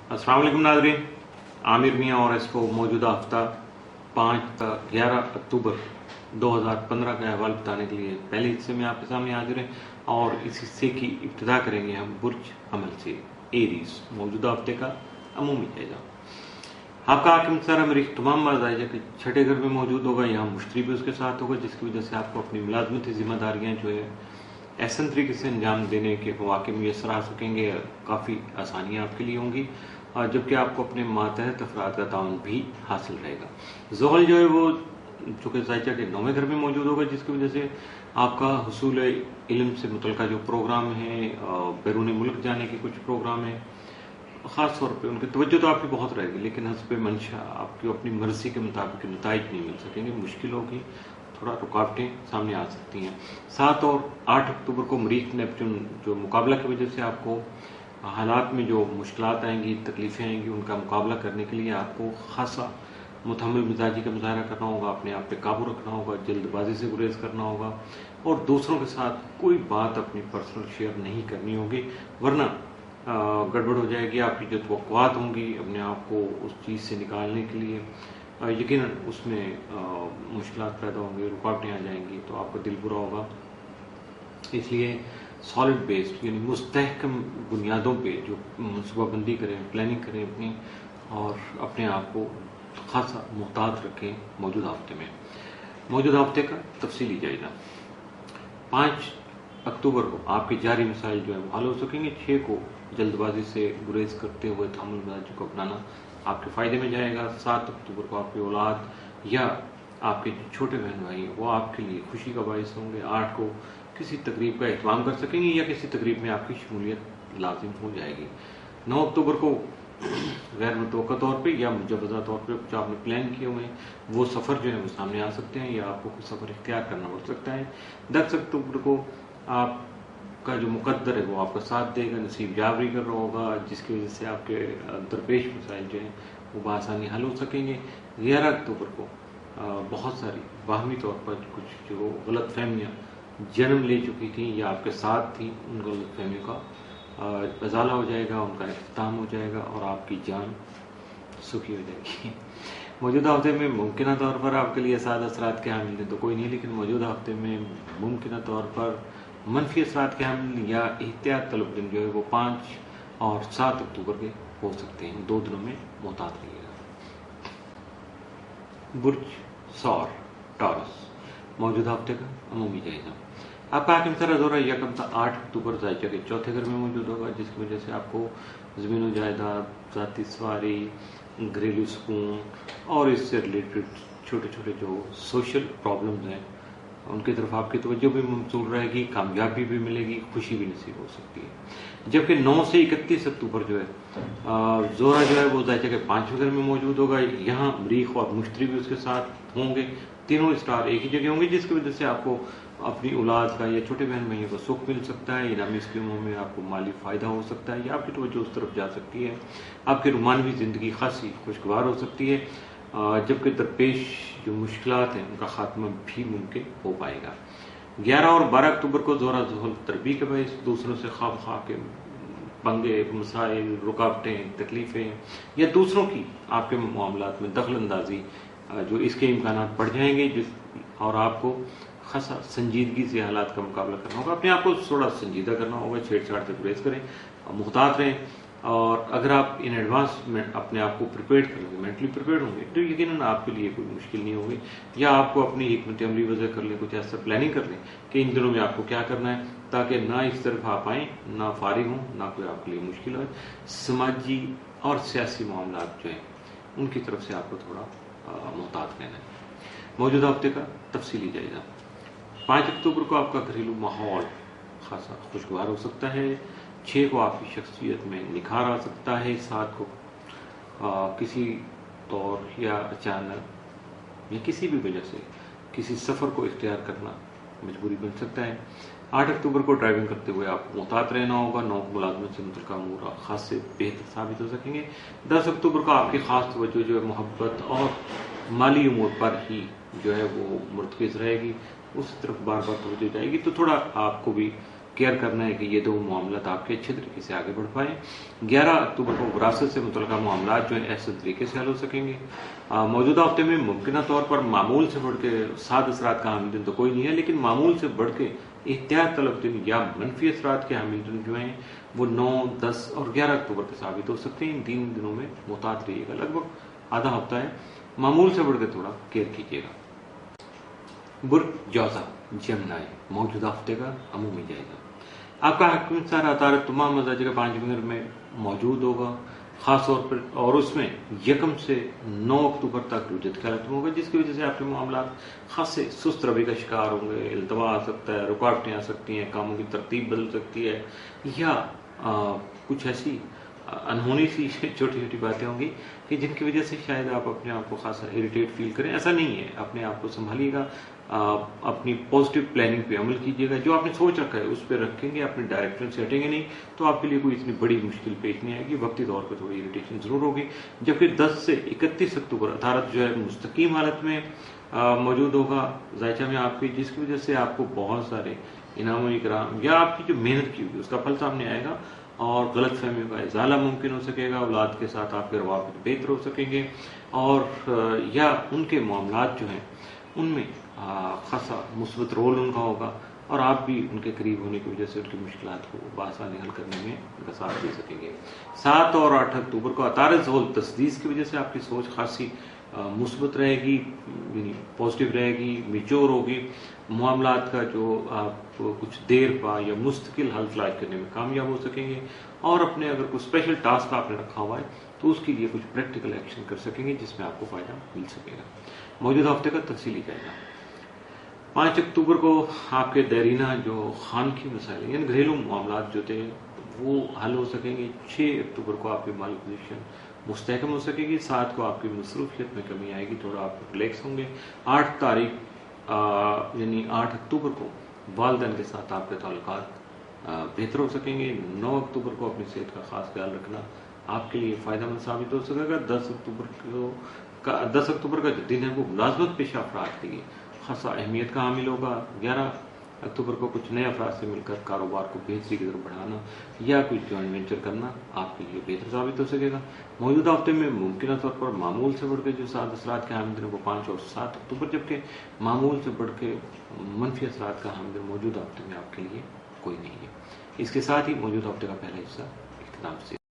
अस्सलाम वालेकुम नाज़रीन, आमिर मियाँ और इसको मौजूदा हफ्ता 11 अक्टूबर 2015 का अहवाल बताने के लिए पहले हिस्से में आपके सामने हाजिर हैं और इस हिस्से की इब्तिदा करेंगे हम बुर्ज हमल से। एरीज मौजूदा हफ्ते का अमूमी जायजा। आपका हाकिम सारा मरीख तमाम मरदाइजा के छठे घर में मौजूद होगा, यहाँ मुश्तरी भी उसके साथ होगा, जिसकी वजह से आपको अपनी मुलाजमती जिम्मेदारियाँ जो है एहसन तरीके से अंजाम देने के मौके मुयसर आ सकेंगे। काफ़ी आसानियाँ आपके लिए होंगी, जबकि आपको अपने मातहत अफराद का ताउन भी हासिल रहेगा। ज़ोहल जो है वो चूँकि ज़ायचा के 9वें घर में मौजूद होगा, जिसकी वजह से आपका हुसूल इल्म से मुतल्लिक़ जो प्रोग्राम है, बैरून मुल्क जाने के कुछ प्रोग्राम हैं, ख़ास तौर पे उनकी तवज्जो तो आपकी बहुत रहेगी, लेकिन हस्ब मंशा आपकी अपनी मर्ज़ी के मुताबिक नताइज नहीं मिल सकेंगे, मुश्किल होगी, थोड़ा रुकावटें सामने आ सकती हैं। 7 और 8 अक्टूबर को मरीख नेपच्यून जो मुकाबला की वजह से आपको हालात में जो मुश्किलात आएंगी, तकलीफ़ें आएंगी, उनका मुकाबला करने के लिए आपको खासा मुतहम्मिल मिजाजी का मुजाहरा करना होगा, अपने आप पे काबू रखना होगा, जल्दबाजी से गुरेज करना होगा और दूसरों के साथ कोई बात अपनी पर्सनल शेयर नहीं करनी होगी, वरना गड़बड़ हो जाएगी। आपकी जो तवक्कुआत होंगी अपने आप को उस चीज़ से निकालने के लिए, यकीनन उसमें मुश्किलात पैदा होंगी, रुकावटें आ जाएंगी, तो आपका दिल बुरा होगा। इसलिए सॉलिड बेस्ड यानी मुस्तहकम बुनियादों पे जो मनसूबाबंदी करें, प्लानिंग करें अपनी, और अपने आप को खासा मुहतात रखें मौजूदा हफ्ते में। मौजूदा हफ्ते का तफसीली जायजा। 5 अक्टूबर को आपके जारी मसाइल जो है वो हल हो सकेंगे। 6 को जल्दबाजी से गुरेज करते हुए तहम्मुल मिजाजी को अपनाना आपके फ़ायदे में जाएगा। 7 अक्टूबर को आपकी औलाद या आपके जो छोटे बहन भाई हैं वो आपके लिए खुशी का बायस होंगे। 8 को किसी तकरीब का एहतमाम कर सकेंगे या किसी तकरीब में आपकी शमूलियत लाजिम हो जाएगी। 9 अक्टूबर को गैर मुतवक्का तौर पे या मुजवज़ा तौर पे कुछ आपने प्लान किए हुए हैं, वो सफ़र जो है वो सामने आ सकते हैं या आपको कुछ सफ़र इख्तियार करना पड़ सकता है। 10 अक्टूबर को आपका जो मुकद्दर है वो आपका साथ देगा, नसीब जावरी कर रहा होगा, जिसकी वजह से आपके दरपेश मसाइल जो हैं वो बआसानी हल हो सकेंगे। 11 अक्टूबर को बहुत सारी बाहमी तौर पर कुछ जो गलत फहमियाँ जन्म ले चुकी थी या आपके साथ थी, उन गलत फहमियों का अजाला हो जाएगा, उनका इख्तिताम हो जाएगा और आपकी जान सुखी हो जाएगी। मौजूदा हफ्ते में मुमकिन तौर पर आपके लिए साद असरात के हामिल हैं तो कोई नहीं, लेकिन मौजूदा हफ्ते में मुमकिन तौर पर मनफी असरात के हामिल या एहतियात तलब दिन जो है वो 5 और 7 अक्टूबर के हो सकते हैं। 2 दिनों में मोहतात रहिएगा। बुर्ज सौर टॉरस मौजूदा हफ्ते का अमूमी जायजा। आपका हाकिम सारा दौरा यकम था 8 अक्टूबर ज़ायचा के चौथे घर में मौजूद होगा, जिसकी वजह से आपको ज़मीन जायदाद, ज़ाती सवारी, घरेलू सुकून और इससे रिलेटेड छोटे छोटे जो सोशल प्रॉब्लम्स हैं उनकी तरफ आपकी तवज्जो भी मबसूल रहेगी, कामयाबी भी मिलेगी, खुशी भी नसीब हो सकती है। जबकि 9 से 31 अक्टूबर जो है ज़ोरा जो है वो ज़ायचा के 5वें घर में मौजूद होगा, यहाँ मरीख और मुश्तरी भी उसके साथ होंगे। तीनों स्टार एक ही जगह होंगे, जिसकी वजह से आपको अपनी औलाद का या छोटे बहन भाइयों को सुख मिल सकता है, इनामी स्कीमों में आपको माली फ़ायदा हो सकता है या आपकी तवज्जो उस तरफ जा सकती है, आपकी रुमानवी ज़िंदगी खासी खुशगवार हो सकती है, जबकि दरपेश जो मुश्किलात हैं उनका खात्मा भी मुमकिन हो पाएगा। 11 और 12 अक्टूबर को ज़ोरा ज़ुहल तरबी के बायस दूसरों से ख्वाह के पंगे, मसाइल, रुकावटें, तकलीफ़ें या दूसरों की आपके मामलात में दखल अंदाजी जो इसके इम्कानात बढ़ जाएंगे, और आपको खासा संजीदगी से हालात का मुकाबला करना होगा। अपने आप को थोड़ा संजीदा करना होगा, छेड़छाड़ से गुरेज करें, मुहतात रहें, और अगर आप इन एडवांस में अपने आप को प्रिपेयर कर लेंगे, मेंटली प्रिपेयर होंगे, तो यकीनन आपके लिए कोई मुश्किल नहीं होगी, या आपको अपनी हिकमत अमली वजह कर लें, कुछ ऐसा प्लानिंग कर लें कि इन दिनों में आपको क्या करना है, ताकि ना इस तरफ आप आएँ, ना फारिग हों, ना कोई आपके लिए मुश्किल हो। समाजी और सियासी मामला जो हैं उनकी तरफ से आपको थोड़ा मुहतात रहना है। मौजूदा हफ्ते का तफसीली जायजा। 5 अक्टूबर को आपका घरेलू माहौल खासा खुशगवार हो सकता है। 6 को आपकी शख्सियत में निखार आ सकता है। 7 को किसी तौर या अचानक या किसी भी वजह से किसी सफ़र को इख्तियार करना मजबूरी बन सकता है। 8 अक्टूबर को ड्राइविंग करते हुए आपको मुहतात रहना होगा। 9 को मुलाजमत से मुतल्लिक़ अमूर खास से बेहतर साबित हो सकेंगे। 10 अक्टूबर को आपकी ख़ास तवज्जो जो है मोहब्बत और माली उमूर पर ही जो है वो मुर्तकिज़ रहेगी, उस तरफ बार बार तवज्जो जाएगी, तो थोड़ा आपको भी کیئر کرنا ہے کہ یہ دو معاملات آپ کے اچھے طریقے سے آگے بڑھ پائیں۔ 11 اکتوبر کو وراثت سے متعلقہ معاملات جو ہیں احسن طریقے سے حل ہو سکیں گے۔ موجودہ ہفتے میں ممکنہ طور پر معمول سے بڑھ کے سات اثرات کا حامل دن تو کوئی نہیں ہے، لیکن معمول سے بڑھ کے احتیاط طلب دن یا منفی اثرات کے حامل دن جو ہیں وہ 9، 10 اور 11 اکتوبر کے ثابت ہو سکتے ہیں۔ ان 3 دنوں میں محتاط رہیے گا، لگ بھگ آدھا ہفتہ ہے، معمول سے بڑھ کے تھوڑا کیئر کیجیے گا۔ برج جوزہ جمنائی، موجودہ ہفتے کا عمومی جائزہ۔ آپ کا حکمت سارا عطارد تمام مزاج کا 5 فنگر میں موجود ہوگا، خاص طور پر، اور اس میں 1 سے 9 اکتوبر تک رجت کا ختم ہوگا، جس کی وجہ سے آپ کے معاملات خاصے سست روی کا شکار ہوں گے، التوا آ سکتا ہے، رکاوٹیں آ سکتی ہیں، کاموں کی ترتیب بدل سکتی ہے، یا کچھ ایسی انہونی سی چھوٹی چھوٹی باتیں ہوں گی کہ جن کی وجہ سے شاید آپ اپنے آپ کو خاصا اریٹیٹ فیل کریں۔ ایسا نہیں ہے، اپنے آپ کو سنبھالیے گا، اپنی پازیٹیو پلاننگ پہ عمل کیجیے گا، جو آپ نے سوچ رکھا ہے اس پہ رکھیں گے، اپنے ڈائریکشن سے ہٹیں گے نہیں تو آپ کے لیے کوئی اتنی بڑی مشکل پیش نہیں آئے گی، وقتی طور پہ تھوڑی اریٹیشن ضرور ہوگی۔ جبکہ 10 سے 31 اکتوبر عطارد جو ہے مستقیم حالت میں موجود ہوگا ذائچہ میں آپ کی، جس کی وجہ سے آپ کو بہت سارے انعام و اکرام یا آپ کی جو محنت کی ہوگی اس کا پھل سامنے آئے گا، اور غلط فہمیوں کا ازالہ ممکن ہو سکے گا، اولاد کے ساتھ آپ کے روابط بہتر ہو سکیں گے، اور یا ان کے معاملات جو ہیں ان میں خاصا مثبت رول ان کا ہوگا، اور آپ بھی ان کے قریب ہونے کی وجہ سے ان کی مشکلات کو بآسانی حل کرنے میں ان کا ساتھ دے سکیں گے۔ 7 اور 8 اکتوبر کو عطارد ظہور تسدیس کی وجہ سے آپ کی سوچ خاصی مثبت رہے گی، یعنی پازیٹیو رہے گی، میچور ہوگی، معاملات کا جو آپ کچھ دیر پا یا مستقل حل تلاش کرنے میں کامیاب ہو سکیں گے، اور اپنے اگر کوئی اسپیشل ٹاسک آپ نے رکھا ہوا ہے تو اس کے لیے کچھ پریکٹیکل ایکشن کر سکیں گے جس میں آپ کو فائدہ مل سکے گا۔ موجودہ ہفتے کا تفصیلی جائزہ۔ 5 اکتوبر کو آپ کے دیرینہ جو خانگی مسائل یعنی گھریلو معاملات جو تھے وہ حل ہو سکیں گے۔ 6 اکتوبر کو آپ کی مالی پوزیشن مستحکم ہو سکے گی۔ 7 کو آپ کی مصروفیت میں کمی آئے گی، تھوڑا آپ ریلیکس ہوں گے۔ 8 تاریخ یعنی 8 اکتوبر کو والدین کے ساتھ آپ کے تعلقات بہتر ہو سکیں گے۔ 9 اکتوبر کو اپنی صحت کا خاص خیال رکھنا آپ کے لیے فائدہ مند ثابت ہو سکے گا۔ 10 اکتوبر کا جو دن ہے وہ ملازمت پیشہ افراد کے لیے خاصا اہمیت کا حامل ہوگا۔ 11 اکتوبر کو کچھ نئے افراد سے مل کر کاروبار کو بہتری کی طرف بڑھانا یا کچھ جوائنٹ وینچر کرنا آپ کے لیے بہتر ثابت ہو سکے گا۔ موجودہ ہفتے میں ممکنہ طور پر معمول سے بڑھ کے جو 7 اثرات کے حامل ہیں وہ 5 اور 7 اکتوبر، جبکہ معمول سے بڑھ کے منفی اثرات کا حامل موجودہ ہفتے میں آپ کے لیے کوئی نہیں ہے۔ اس کے ساتھ ہی موجودہ ہفتے کا پہلا حصہ اختتام سے